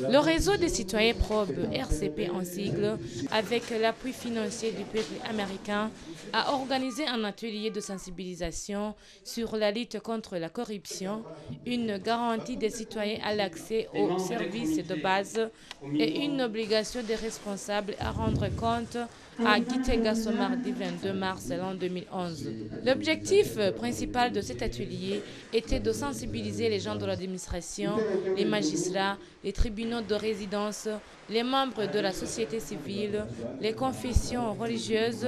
Le réseau des citoyens probes, RCP en sigle, avec l'appui financier du peuple américain, a organisé un atelier de sensibilisation sur la lutte contre la corruption, une garantie des citoyens à l'accès aux services de base et une obligation des responsables à rendre compte à Gitega ce mardi 22 mars l'an 2011. L'objectif principal de cet atelier était de sensibiliser les gens de l'administration, les magistrats, les tribunaux de résidence, les membres de la société civile, les confessions religieuses,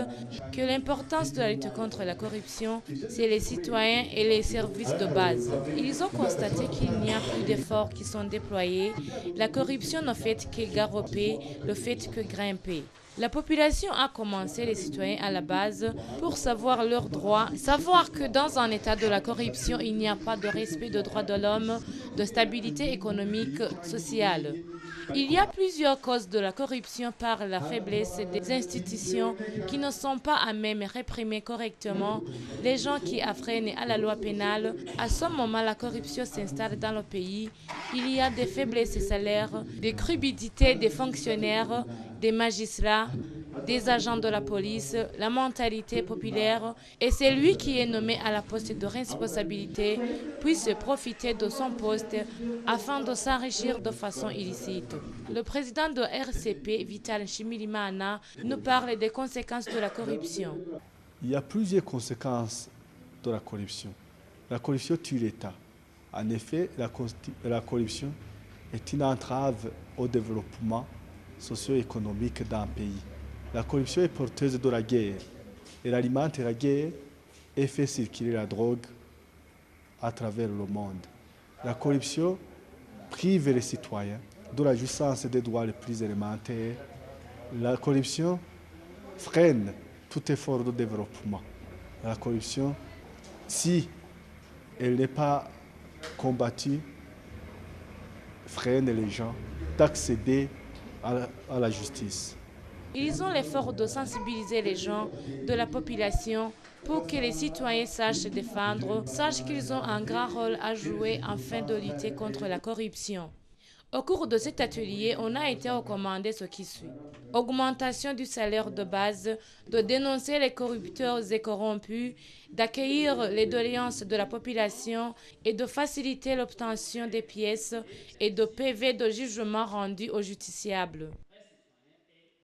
que l'importance de la lutte contre la corruption, c'est les citoyens et les services de base. Ils ont constaté qu'il n'y a plus d'efforts qui sont déployés. La corruption ne fait que garoper, ne fait que grimper. La population a commencé, les citoyens à la base, pour savoir leurs droits, savoir que dans un état de la corruption, il n'y a pas de respect des droits de l'homme, de stabilité économique, sociale. Il y a plusieurs causes de la corruption par la faiblesse des institutions qui ne sont pas à même réprimer correctement les gens qui affreinent à la loi pénale. À ce moment, la corruption s'installe dans le pays. Il y a des faiblesses salaires, des crudités des fonctionnaires, des magistrats, des agents de la police, la mentalité populaire et celui qui est nommé à la poste de responsabilité puisse profiter de son poste afin de s'enrichir de façon illicite. Le président de RCP, Vital Nshimirimana, nous parle des conséquences de la corruption. Il y a plusieurs conséquences de la corruption. La corruption tue l'État. En effet, la corruption est une entrave au développement socio-économique d'un pays. La corruption est porteuse de la guerre. Elle alimente la guerre et fait circuler la drogue à travers le monde. La corruption prive les citoyens de la jouissance des droits les plus élémentaires. La corruption freine tout effort de développement. La corruption, si elle n'est pas combattue, freine les gens d'accéder à la justice. Ils ont l'effort de sensibiliser les gens de la population pour que les citoyens sachent se défendre, sachent qu'ils ont un grand rôle à jouer afin de lutter contre la corruption. Au cours de cet atelier, on a été recommandé ce qui suit. Augmentation du salaire de base, de dénoncer les corrupteurs et corrompus, d'accueillir les doléances de la population et de faciliter l'obtention des pièces et de PV de jugement rendus aux justiciables.